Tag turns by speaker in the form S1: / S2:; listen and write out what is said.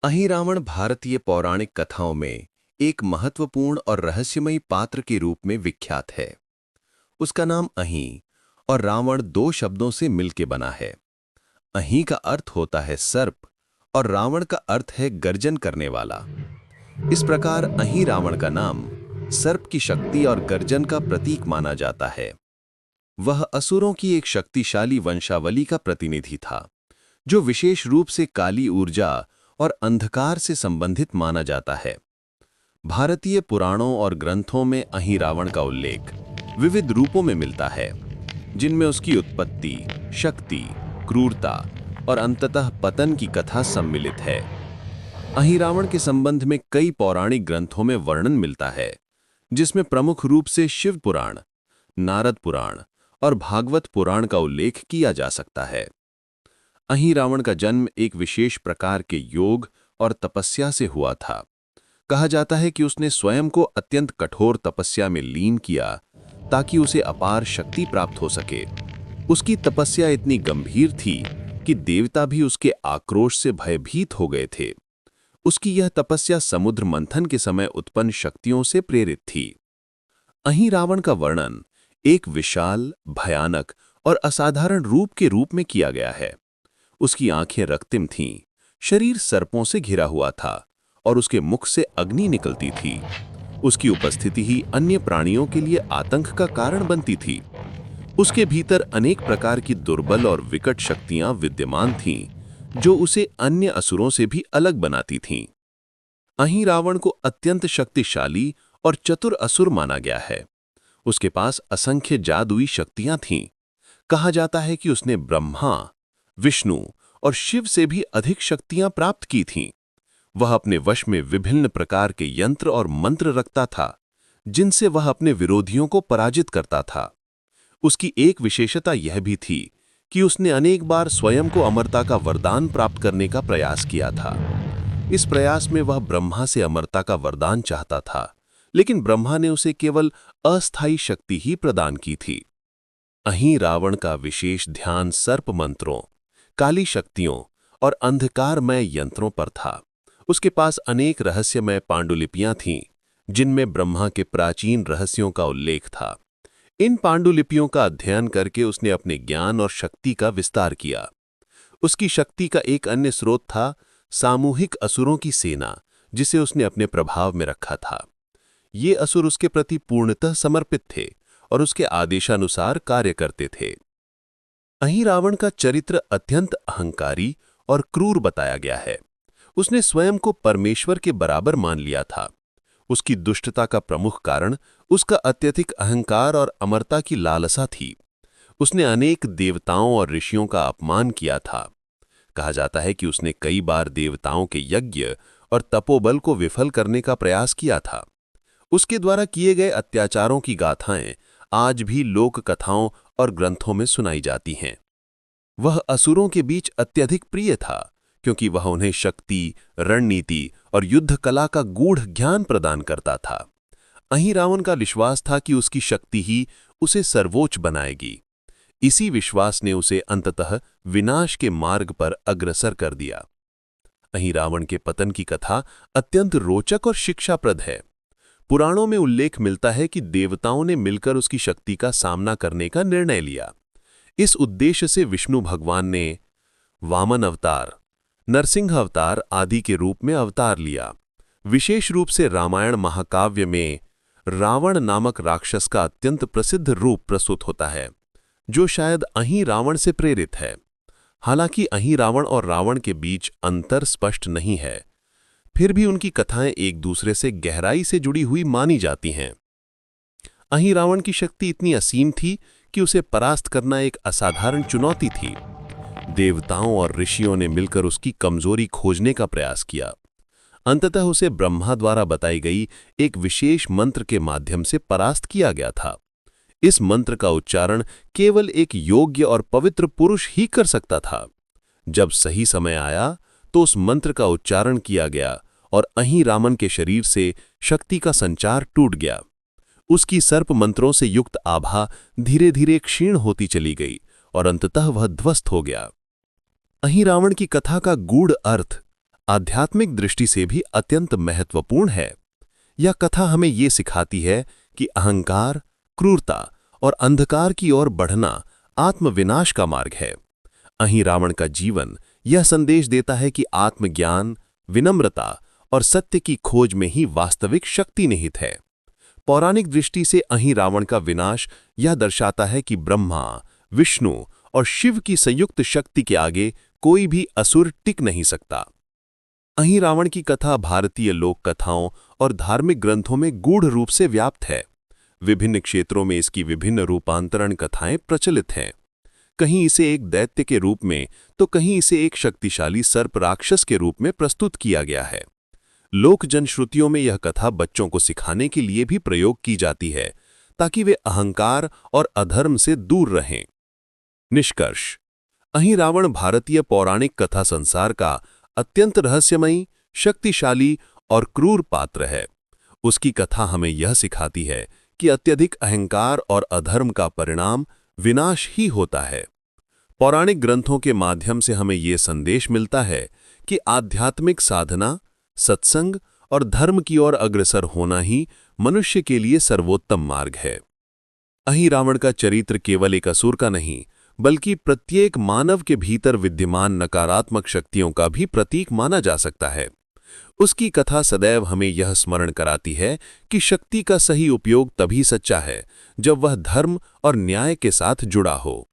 S1: अहिरावण भारतीय पौराणिक कथाओं में एक महत्वपूर्ण और रहस्यमयी पात्र के रूप में विख्यात है। उसका नाम अहि और रावण दो शब्दों से मिलके बना है। अहि का अर्थ होता है सर्प और रावण का अर्थ है गर्जन करने वाला। इस प्रकार अहिरावण का नाम सर्प की शक्ति और गर्जन का प्रतीक माना जाता है। वह असुरों की एक शक्तिशाली वंशावली का प्रतिनिधि था, जो विशेष रूप से काली ऊर्जा और अंधकार से संबंधित माना जाता है। भारतीय पुराणों और ग्रंथों में अहिरावण का उल्लेख विविध रूपों में मिलता है, जिनमें उसकी उत्पत्ति, शक्ति, क्रूरता और अंततः पतन की कथा सम्मिलित है। अहिरावण के संबंध में कई पौराणिक ग्रंथों में वर्णन मिलता है, जिसमें प्रमुख रूप से शिव पुराण, नारद पुराण और भागवत पुराण का उल्लेख किया जा सकता है। अहिरावण का जन्म एक विशेष प्रकार के योग और तपस्या से हुआ था। कहा जाता है कि उसने स्वयं को अत्यंत कठोर तपस्या में लीन किया ताकि उसे अपार शक्ति प्राप्त हो सके। उसकी तपस्या इतनी गंभीर थी कि देवता भी उसके आक्रोश से भयभीत हो गए थे। उसकी यह तपस्या समुद्र मंथन के समय उत्पन्न शक्तियों से प्रेरित थी। अहिरावण का वर्णन एक विशाल, भयानक और असाधारण रूप के रूप में किया गया है। उसकी आंखें रक्तिम थीं, शरीर सर्पों से घिरा हुआ था और उसके मुख से अग्नि निकलती थी। उसकी उपस्थिति ही अन्य प्राणियों के लिए आतंक का कारण बनती थी। उसके भीतर अनेक प्रकार की दुर्बल और विकट शक्तियां विद्यमान थीं, जो उसे अन्य असुरों से भी अलग बनाती थीं। अहिरावण को अत्यंत शक्तिशाली और चतुर असुर माना गया है। उसके पास असंख्य जादुई शक्तियां थीं। कहा जाता है कि उसने ब्रह्मा, विष्णु और शिव से भी अधिक शक्तियां प्राप्त की थीं। वह अपने वश में विभिन्न प्रकार के यंत्र और मंत्र रखता था, जिनसे वह अपने विरोधियों को पराजित करता था। उसकी एक विशेषता यह भी थी कि उसने अनेक बार स्वयं को अमरता का वरदान प्राप्त करने का प्रयास किया था। इस प्रयास में वह ब्रह्मा से अमरता का वरदान चाहता था, लेकिन ब्रह्मा ने उसे केवल अस्थायी शक्ति ही प्रदान की थी। अहिरावण का विशेष ध्यान सर्प मंत्रों, काली शक्तियों और अंधकारमय यंत्रों पर था। उसके पास अनेक रहस्यमय पांडुलिपियां थीं, जिनमें ब्रह्मा के प्राचीन रहस्यों का उल्लेख था। इन पांडुलिपियों का अध्ययन करके उसने अपने ज्ञान और शक्ति का विस्तार किया। उसकी शक्ति का एक अन्य स्रोत था सामूहिक असुरों की सेना, जिसे उसने अपने प्रभाव में रखा था। ये असुर उसके प्रति पूर्णतः समर्पित थे और उसके आदेशानुसार कार्य करते थे। अहिरावण का चरित्र अत्यंत अहंकारी और क्रूर बताया गया है। उसने स्वयं को परमेश्वर के बराबर मान लिया था। उसकी दुष्टता का प्रमुख कारण उसका अत्यधिक अहंकार और अमरता की लालसा थी। उसने अनेक देवताओं और ऋषियों का अपमान किया था। कहा जाता है कि उसने कई बार देवताओं के यज्ञ और तपोबल को विफल करने का प्रयास किया था। उसके द्वारा किए गए अत्याचारों की गाथाएं आज भी लोक कथाओं और ग्रंथों में सुनाई जाती हैं। वह असुरों के बीच अत्यधिक प्रिय था, क्योंकि वह उन्हें शक्ति, रणनीति और युद्ध कला का गूढ़ ज्ञान प्रदान करता था। अहिरावण का विश्वास था कि उसकी शक्ति ही उसे सर्वोच्च बनाएगी। इसी विश्वास ने उसे अंततः विनाश के मार्ग पर अग्रसर कर दिया। अहिरावण के पतन की कथा अत्यंत रोचक और शिक्षाप्रद है। पुराणों में उल्लेख मिलता है कि देवताओं ने मिलकर उसकी शक्ति का सामना करने का निर्णय लिया। इस उद्देश्य से विष्णु भगवान ने वामन अवतार, नरसिंह अवतार आदि के रूप में अवतार लिया। विशेष रूप से रामायण महाकाव्य में रावण नामक राक्षस का अत्यंत प्रसिद्ध रूप प्रस्तुत होता है, जो शायद अहिरावण से प्रेरित है। हालांकि अहिरावण और रावण के बीच अंतर स्पष्ट नहीं है, फिर भी उनकी कथाएं एक दूसरे से गहराई से जुड़ी हुई मानी जाती हैं। अहिरावण की शक्ति इतनी असीम थी कि उसे परास्त करना एक असाधारण चुनौती थी। देवताओं और ऋषियों ने मिलकर उसकी कमजोरी खोजने का प्रयास किया। अंततः उसे ब्रह्मा द्वारा बताई गई एक विशेष मंत्र के माध्यम से परास्त किया गया था। इस मंत्र का उच्चारण केवल एक योग्य और पवित्र पुरुष ही कर सकता था। जब सही समय आया तो उस मंत्र का उच्चारण किया गया और अहिरावण के शरीर से शक्ति का संचार टूट गया। उसकी सर्प मंत्रों से युक्त आभा धीरे धीरे क्षीण होती चली गई और अंततः वह ध्वस्त हो गया। अहिरावण की कथा का गूढ़ अर्थ
S2: आध्यात्मिक दृष्टि से भी अत्यंत महत्वपूर्ण है। यह कथा हमें ये सिखाती है कि अहंकार, क्रूरता और अंधकार की ओर बढ़ना आत्मविनाश का मार्ग है। અહીં रावण का जीवन यह संदेश देता है कि आत्मज्ञान, विनम्रता और सत्य की खोज में ही वास्तविक शक्ति निहित है। पौराणिक दृष्टि से અહીં रावण का विनाश यह दर्शाता है कि ब्रह्मा, विष्णु और शिव की संयुक्त शक्ति के आगे कोई भी असुर टिक नहीं सकता। અહીં रावण की कथा भारतीय लोक कथाओं और धार्मिक ग्रंथों में गूढ़ रूप से व्याप्त है। विभिन्न क्षेत्रों में इसकी विभिन्न रूपांतरण कथाएं प्रचलित हैं। कहीं इसे एक दैत्य के रूप में तो कहीं इसे एक शक्तिशाली सर्प राक्षस के रूप में प्रस्तुत किया गया है। लोक जनश्रुतियों में यह कथा बच्चों को सिखाने के लिए भी प्रयोग की जाती है ताकि वे अहंकार और अधर्म से दूर रहें। निष्कर्ष: અહીં रावण भारतीय पौराणिक कथा संसार का अत्यंत रहस्यमयी, शक्तिशाली और क्रूर पात्र है। उसकी कथा हमें यह सिखाती है कि अत्यधिक अहंकार और अधर्म का परिणाम विनाश ही होता है। पौराणिक ग्रंथों के माध्यम से हमें यह संदेश मिलता है कि आध्यात्मिक साधना, सत्संग और धर्म की ओर अग्रसर होना ही मनुष्य के लिए सर्वोत्तम मार्ग है। અહીં रावण का चरित्र केवल एक असुर का नहीं, बल्कि प्रत्येक मानव के भीतर विद्यमान नकारात्मक शक्तियों का भी प्रतीक माना जा सकता है। उसकी कथा सदैव हमें यह स्मरण कराती है कि शक्ति का सही उपयोग तभी सच्चा है जब वह धर्म और न्याय के साथ जुड़ा हो।